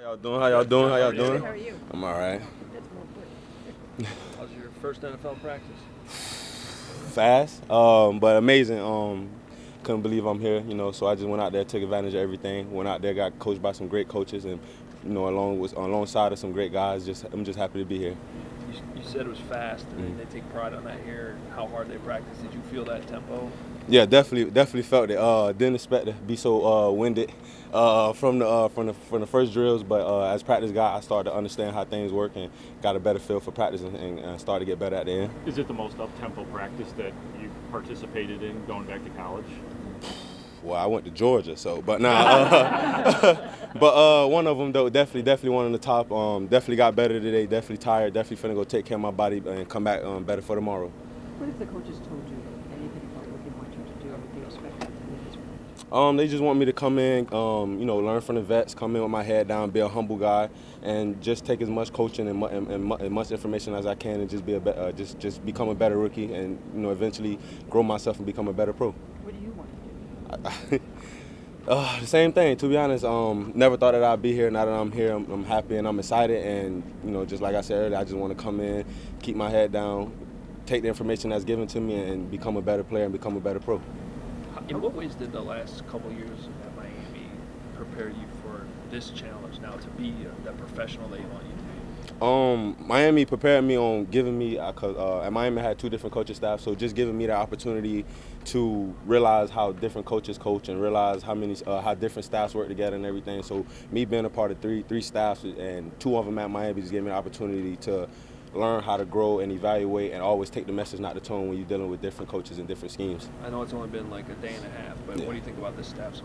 y'all doing? How y'all doing? How y'all doing? How are you? I'm all right. How's your first NFL practice? Fast, but amazing. Couldn't believe I'm here, so I just went out there, took advantage of everything. Went out there, got coached by some great coaches, and alongside of some great guys. I'm just happy to be here. You said it was fast, and they take pride on that here. How hard they practice. Did you feel that tempo? Yeah, definitely felt it. Didn't expect to be so winded from the first drills, but as practice got, I started to understand how things work and got a better feel for practice and started to get better at the end. Is it the most up-tempo practice that you participated in going back to college? Well, I went to Georgia, but but one of them though, definitely one on the top. Definitely got better today. Definitely tired. Definitely finna go take care of my body and come back better for tomorrow. What if the coaches told you anything about what they want you to do, what they expect you to do? They just want me to come in, learn from the vets, come in with my head down, be a humble guy, and just take as much coaching and much information as I can, and just be just become a better rookie, and eventually grow myself and become a better pro. What do you want to do? The same thing, to be honest. Never thought that I'd be here. Now that I'm here, I'm happy and I'm excited. And just like I said earlier, I just want to come in, keep my head down, take the information that's given to me, and become a better player and become a better pro. In what ways did the last couple years at Miami prepare you for this challenge now to be that professional they want you to be? Miami prepared me on giving me, at Miami I had two different coaching staff, so just giving me the opportunity to realize how different coaches coach and realize how different staffs work together and everything. So me being a part of three staffs, and two of them at Miami, just gave me the opportunity to learn how to grow and evaluate and always take the message, not the tone, when you're dealing with different coaches and different schemes. I know it's only been like a day and a half, but what do you think about this staff so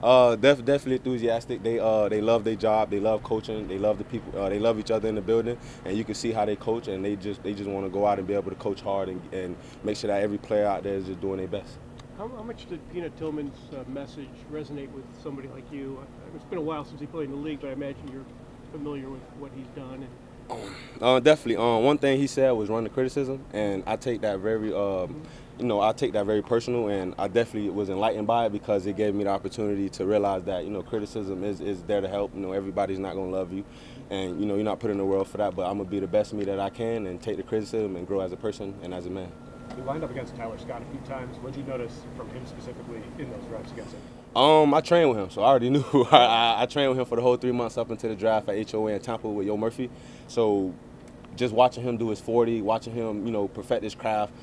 far? Definitely enthusiastic. They love their job. They love coaching. They love the people. They love each other in the building, and you can see how they coach. And they just want to go out and be able to coach hard and make sure that every player out there is just doing their best. How much did Peanut Tillman's message resonate with somebody like you? It's been a while since he played in the league, but I imagine you're familiar with what he's done. Definitely. One thing he said was run the criticism, and I take that very, I take that very personal, and I definitely was enlightened by it because it gave me the opportunity to realize that criticism is there to help. Everybody's not gonna love you, and you're not put in the world for that. But I'm gonna be the best me that I can and take the criticism and grow as a person and as a man. You lined up against Tyler Scott a few times. What did you notice from him specifically in those reps against him? I trained with him, so I already knew. I trained with him for the whole 3 months up until the draft at HOA in Tampa with Yo Murphy. So just watching him do his 40, watching him, perfect his craft.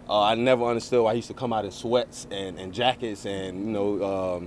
I never understood why he used to come out in sweats and jackets, and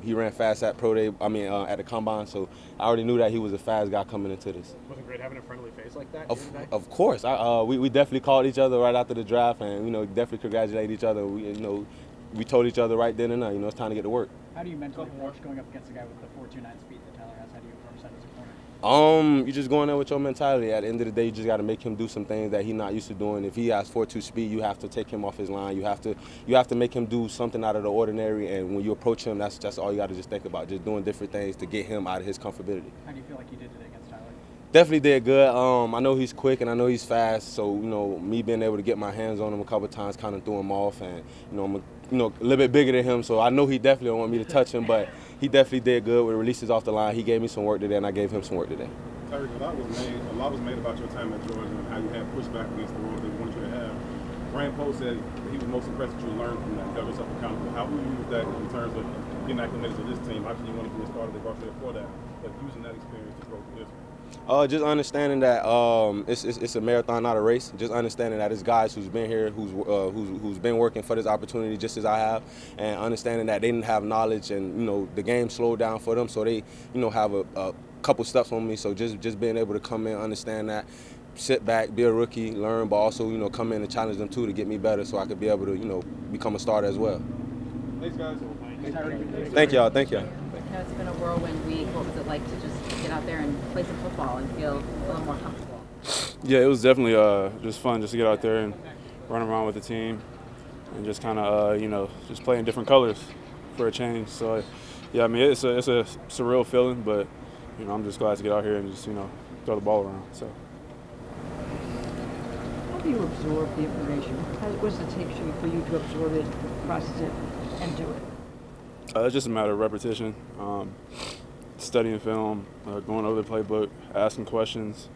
he ran fast at pro day. At the combine. So I already knew that he was a fast guy coming into this. Wasn't great having a friendly face like that. Of course, we definitely called each other right after the draft, and definitely congratulated each other. We told each other right then and there, it's time to get to work. How do you mentally approach going up against a guy with the 4.29 speed that Tyler has? How do you approach that as a corner? You just go in there with your mentality. At the end of the day, you just got to make him do some things that he's not used to doing. If he has 4.2 speed, you have to take him off his line. You have to make him do something out of the ordinary. And when you approach him, that's all you got to just think about, just doing different things to get him out of his comfortability. How do you feel like you did today against Tyler? Definitely did good. I know he's quick and I know he's fast. So me being able to get my hands on him a couple of times kind of threw him off. And I'm a little bit bigger than him, so I know he definitely don't want me to touch him. But he definitely did good with releases off the line. He gave me some work today, and I gave him some work today. Tyrique, a lot was made about your time at Georgia and how you had pushback against the role they wanted you to have. Rand Poe said he was most impressed that you learned from that, held yourself accountable. How will you use that in terms of getting acclimated to this team? Obviously, you wanted to be a starter, they brought you there for that, but using that experience to grow this. Just understanding that it's a marathon, not a race. Just understanding that it's guys who's been here, who's been working for this opportunity just as I have, and understanding that they didn't have knowledge, and the game slowed down for them, so they have a couple steps on me. So just being able to come in, understand that, sit back, be a rookie, learn, but also come in and challenge them too to get me better, so I could be able to become a starter as well. Thanks, guys. Thank y'all. Thank y'all. It's been a whirlwind week. What was it like to just get out there and play some football and feel a little more comfortable? Yeah, it was definitely just fun just to get out there and run around with the team and just kind of, just play in different colors for a change. So, yeah, it's a surreal feeling, but, I'm just glad to get out here and just, throw the ball around. So. How do you absorb the information? What does it take for you to absorb it, process it, and do it? It's just a matter of repetition. studying film, going over the playbook, asking questions,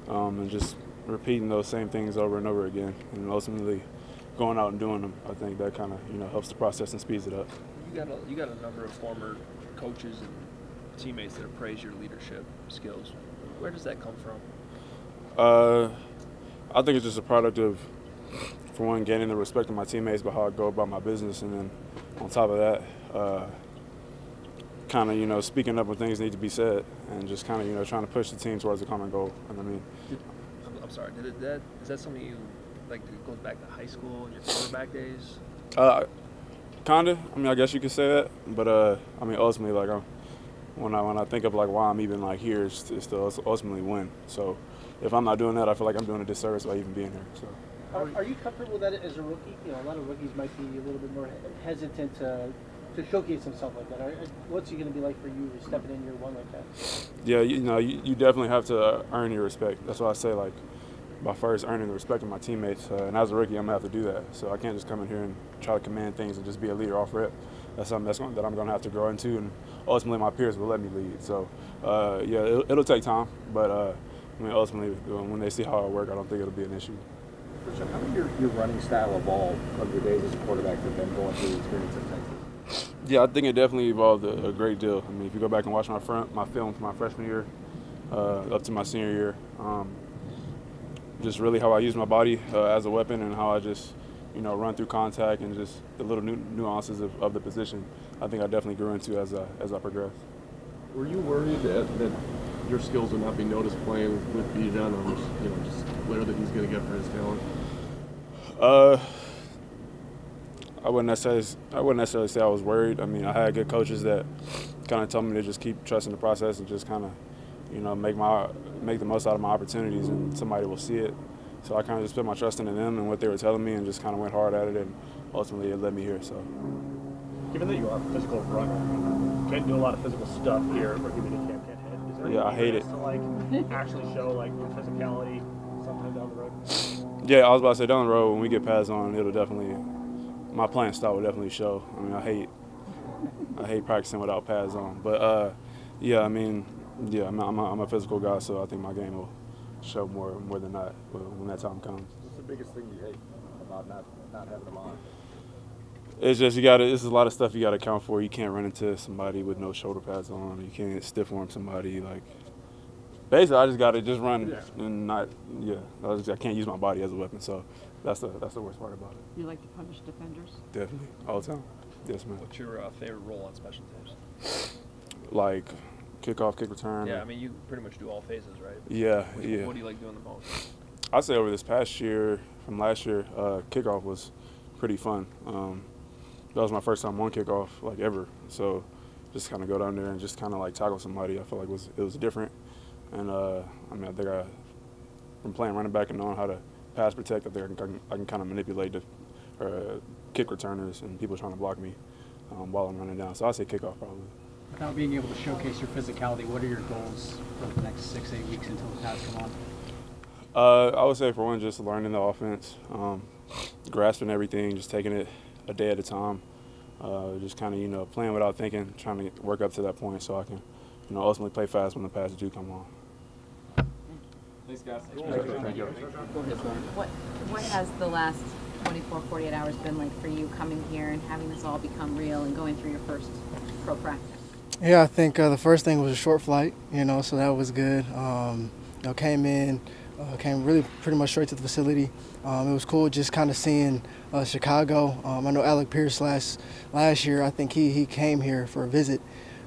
and just repeating those same things over and over again, and ultimately going out and doing them. I think that kind of helps the process and speeds it up. You got a number of former coaches and teammates that have praised your leadership skills. Where does that come from? I think it's just a product of, for one, gaining the respect of my teammates by how I go about my business, and then on top of that, kind of speaking up when things need to be said, and just kind of trying to push the team towards a common goal. And I mean, I'm sorry. Is that something you like? It goes back to high school and your quarterback days. Kinda. I mean, I guess you could say that, but I mean, ultimately, like when I think of like why I'm even like here, it's to ultimately win. So if I'm not doing that, I feel like I'm doing a disservice by even being here. So. Are you comfortable with that as a rookie? A lot of rookies might be a little bit more hesitant to showcase himself like that. What's he going to be like for you stepping in year one like that? Yeah, you definitely have to earn your respect. That's why I say, like, by first earning the respect of my teammates. And as a rookie, I'm going to have to do that. So I can't just come in here and try to command things and just be a leader off rip. That's something that I'm going to have to grow into, and ultimately my peers will let me lead. So, yeah, it'll take time. But, I mean, ultimately, when they see how I work, I don't think it'll be an issue. Roschon, how did your running style evolve from your days as a quarterback to then going through the experience in Texas? Yeah, I think it definitely evolved a great deal. I mean, if you go back and watch my film from my freshman year up to my senior year, just really how I use my body as a weapon, and how I just, run through contact, and just the little nuances of the position, I think I definitely grew into as I progressed. Were you worried that your skills would not be noticed playing with Bijan, or just player that he's going to get for his talent? I wouldn't necessarily say I was worried. I mean, I had good coaches that kind of told me to just keep trusting the process and just kind of, make the most out of my opportunities, and somebody will see it. So I kind of just put my trust into them and what they were telling me, and just kind of went hard at it, and ultimately it led me here. So. Given that you are a physical runner, you can't do a lot of physical stuff here at Rookie Minicamp, can't hit. Is there I hate it. To actually show your physicality sometime down the road? Yeah, I was about to say down the road when we get pads on, it'll definitely, my playing style will definitely show. I mean, I hate practicing without pads on. But yeah, I mean, yeah, I'm a physical guy, so I think my game will show more than not when that time comes. What's the biggest thing you hate about not having them on? It's just it's a lot of stuff you got to account for. You can't run into somebody with no shoulder pads on. You can't stiff arm somebody. Like, basically, I just got to just run and not. Yeah, I can't use my body as a weapon. So that's the worst part about it. You like to punish defenders? Definitely, all the time. Yes, ma'am. What's your favorite role on special teams? Like kickoff, kick return. Yeah, I mean, you pretty much do all phases, right? Yeah, What do you like doing the most? I'd say over this past year, from last year, kickoff was pretty fun. That was my first time on kickoff, like, ever. So just kind of go down there and just kind of, like, tackle somebody, I feel like it was different. And, I mean, I think from playing running back and knowing how to pass protect, I think I can kind of manipulate the kick returners and people trying to block me while I'm running down. So I'd say kickoff probably. Without being able to showcase your physicality, what are your goals for the next 6-8 weeks until the pads come on? I would say, for one, just learning the offense, grasping everything, just taking it a day at a time, just kind of, playing without thinking, trying to work up to that point so I can, ultimately play fast when the passes do come on. Thanks, guys. Thank you. What has the last 24, 48 hours been like for you coming here and having this all become real and going through your first pro practice? Yeah, I think the first thing was a short flight, so that was good. Came in, came really pretty much straight to the facility. It was cool just kind of seeing Chicago. I know Alec Pierce last year, I think he came here for a visit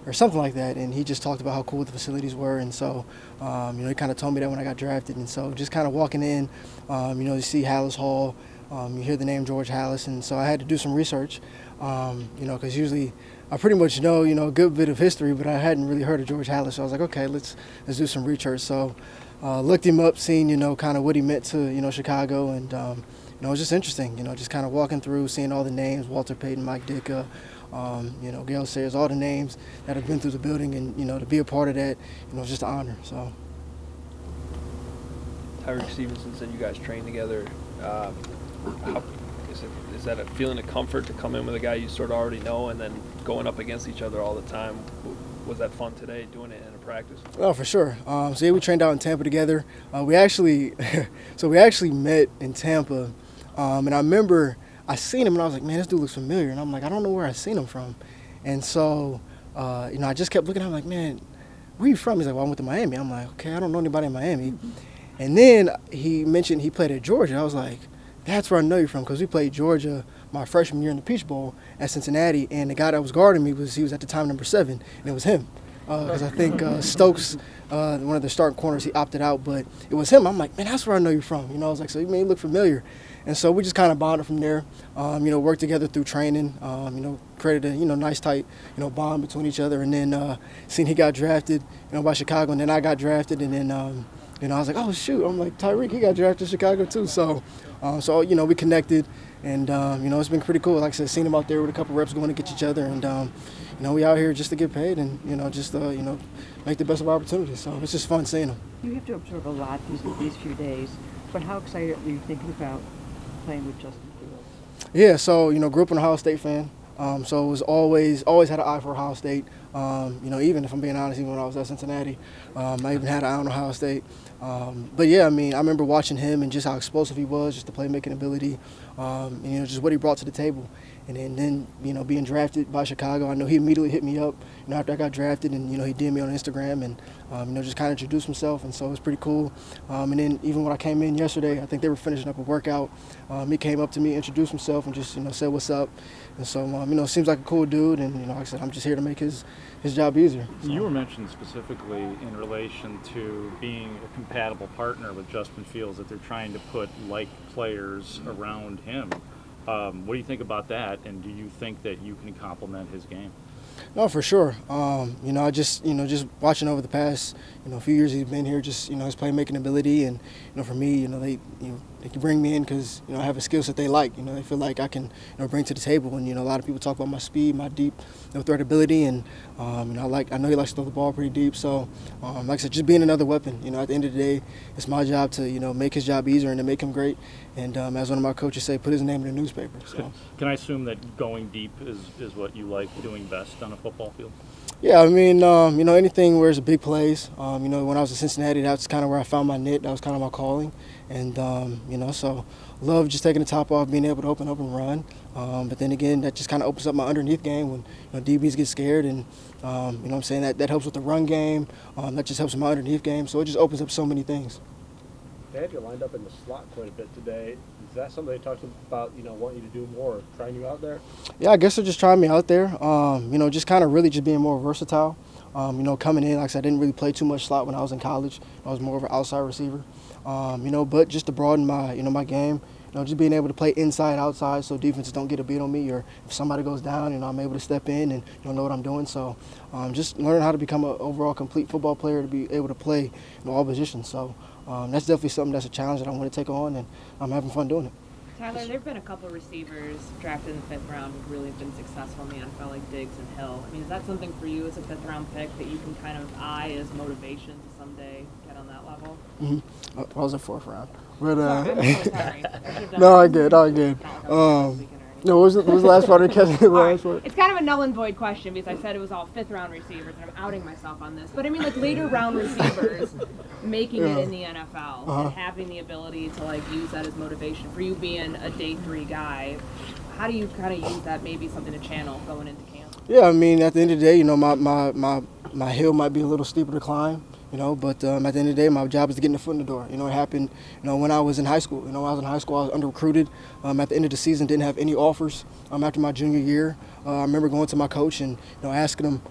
or something like that, and he just talked about how cool the facilities were, and so, he kind of told me that when I got drafted, and so just kind of walking in, you see Hallis Hall, you hear the name George Hallis, and so I had to do some research, because usually I pretty much know, a good bit of history, but I hadn't really heard of George Hallis, so I was like, okay, let's do some research. So looked him up, seen, kind of what he meant to, Chicago, and, it was just interesting, just kind of walking through, seeing all the names, Walter Payton, Mike Ditka, Gale Sayers, all the names that have been through the building, and, to be a part of that, it's just an honor, so. Tyrique Stevenson said you guys train together. Is that a feeling of comfort to come in with a guy you sort of already know and then going up against each other all the time? Was that fun today, doing it in a practice? Oh, for sure. So yeah, we trained out in Tampa together. We actually met in Tampa, and I remember I seen him and I was like, man, this dude looks familiar, and I'm like, I don't know where I seen him from, and so I just kept looking at him like, man, where you from? He's like, well, I went to Miami. I'm like, okay, I don't know anybody in Miami, and then he mentioned he played at Georgia. I was like, that's where I know you from, because we played Georgia my freshman year in the Peach Bowl at Cincinnati, and the guy that was guarding me was at the time number 7, and it was him. Because I think Stokes, one of the starting corners, he opted out, but it was him. I'm like, man, that's where I know you from. I was like, so you may look familiar. And so we just kind of bonded from there, worked together through training, created a, nice tight, bond between each other. And then seeing he got drafted, by Chicago, and then I got drafted, and then, I was like, oh, shoot. I'm like, Tyrique, he got drafted in Chicago too. So, we connected, and, it's been pretty cool. Like I said, seeing him out there with a couple reps going to get each other, and, we out here just to get paid and, make the best of our opportunities. So it's just fun seeing him. You have to absorb a lot these few days, but how excited are you thinking about playing with Justin Fields? Yeah, so, grew up an Ohio State fan. So it was always had an eye for Ohio State. Even if I'm being honest, even when I was at Cincinnati, I even had an eye on Ohio State. But yeah, I remember watching him and just how explosive he was, just the playmaking ability, and, just what he brought to the table. And then being drafted by Chicago, I know he immediately hit me up, after I got drafted, and, he DM'd me on Instagram and, just kind of introduced himself, and so it was pretty cool. And then even when I came in yesterday, I think they were finishing up a workout. He came up to me, introduced himself, and just, said what's up. And so, seems like a cool dude, and, like I said, I'm just here to make his job easier. So. You were mentioned specifically in relation to being a compatible partner with Justin Fields, that they're trying to put like players around him. What do you think about that, and do you think that you can complement his game? No, for sure. I just watching over the past, few years he's been here, just, his playmaking ability, and, for me, they can bring me in because, I have a skill set they like. They feel like I can, bring to the table. And, a lot of people talk about my speed, my deep, threat ability, and, I know he likes to throw the ball pretty deep. So, like I said, just being another weapon. At the end of the day, it's my job to, make his job easier and to make him great. And as one of my coaches say, put his name in the newspaper. So. Can I assume that going deep is what you like doing best on a football field? Yeah, anything where it's big plays. When I was in Cincinnati, that's kind of where I found my niche. That was kind of my calling. And, so love just taking the top off, being able to open up and run. But then again, that just kind of opens up my underneath game when DBs get scared. And, that helps with the run game. That just helps with my underneath game. So it just opens up so many things. They had you lined up in the slot quite a bit today. Is that something they talked about, wanting you to do more, trying you out there? Yeah, I guess they're just trying me out there. Just kind of really just being more versatile. Coming in, like I said, I didn't really play too much slot when I was in college. I was more of an outside receiver. But just to broaden my, my game, just being able to play inside, outside, so defenses don't get a beat on me, or if somebody goes down, I'm able to step in and know what I'm doing. So just learning how to become an overall complete football player to be able to play all positions. So that's definitely something that's a challenge that I want to take on, and I'm having fun doing it. Tyler, there have been a couple receivers drafted in the 5th round who've really been successful in the NFL, like Diggs and Hill. Is that something for you as a 5th round pick that you can kind of eye as motivation to someday get on that level? Mm-hmm. I was in 4th round. But, I'm so sorry. No, I get. No, what was the last part of the last part? It's kind of a null and void question because I said it was all 5th round receivers, and I'm outing myself on this. But later round receivers making it in the NFL and having the ability to use that as motivation. For you being a day 3 guy, how do you kind of use that, maybe something to channel going into camp? Yeah, at the end of the day, my hill might be a little steeper to climb. But at the end of the day, my job is to get the foot in the door. It happened, when I was in high school. When I was in high school, I was under-recruited. At the end of the season, didn't have any offers after my junior year. I remember going to my coach and, asking him,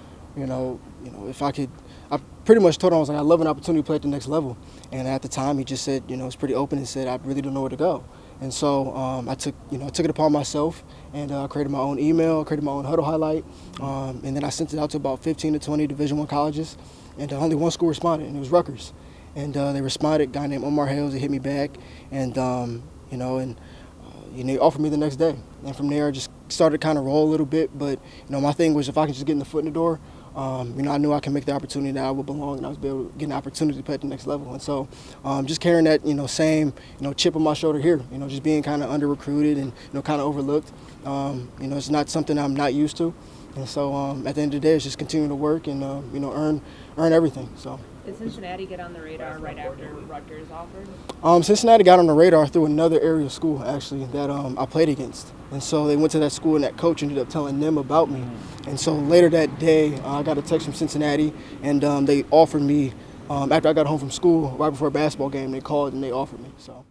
if I could. I pretty much told him, I was like, I love an opportunity to play at the next level. And at the time, he just said, it's pretty open and said, I really don't know where to go. And so I took it upon myself and created my own email, created my own huddle highlight, and then I sent it out to about 15 to 20 Division I colleges. And only one school responded, and it was Rutgers. And they responded, a guy named Omar Hales, he hit me back, and he offered me the next day. And from there, I just started to kind of roll a little bit. But my thing was, if I could just get the foot in the door, I knew I could make the opportunity that I would belong, and I was able to get an opportunity to play at the next level. And so, just carrying that, same, chip on my shoulder here. Just being kind of under recruited and kind of overlooked. It's not something I'm not used to. And so at the end of the day, it's just continue to work and you know, earn everything. So. Did Cincinnati get on the radar right after Rutgers offered? Cincinnati got on the radar through another area school, actually, that I played against. And so they went to that school, and that coach ended up telling them about me. And so later that day, I got a text from Cincinnati, and they offered me, after I got home from school, right before a basketball game, they called and they offered me. So.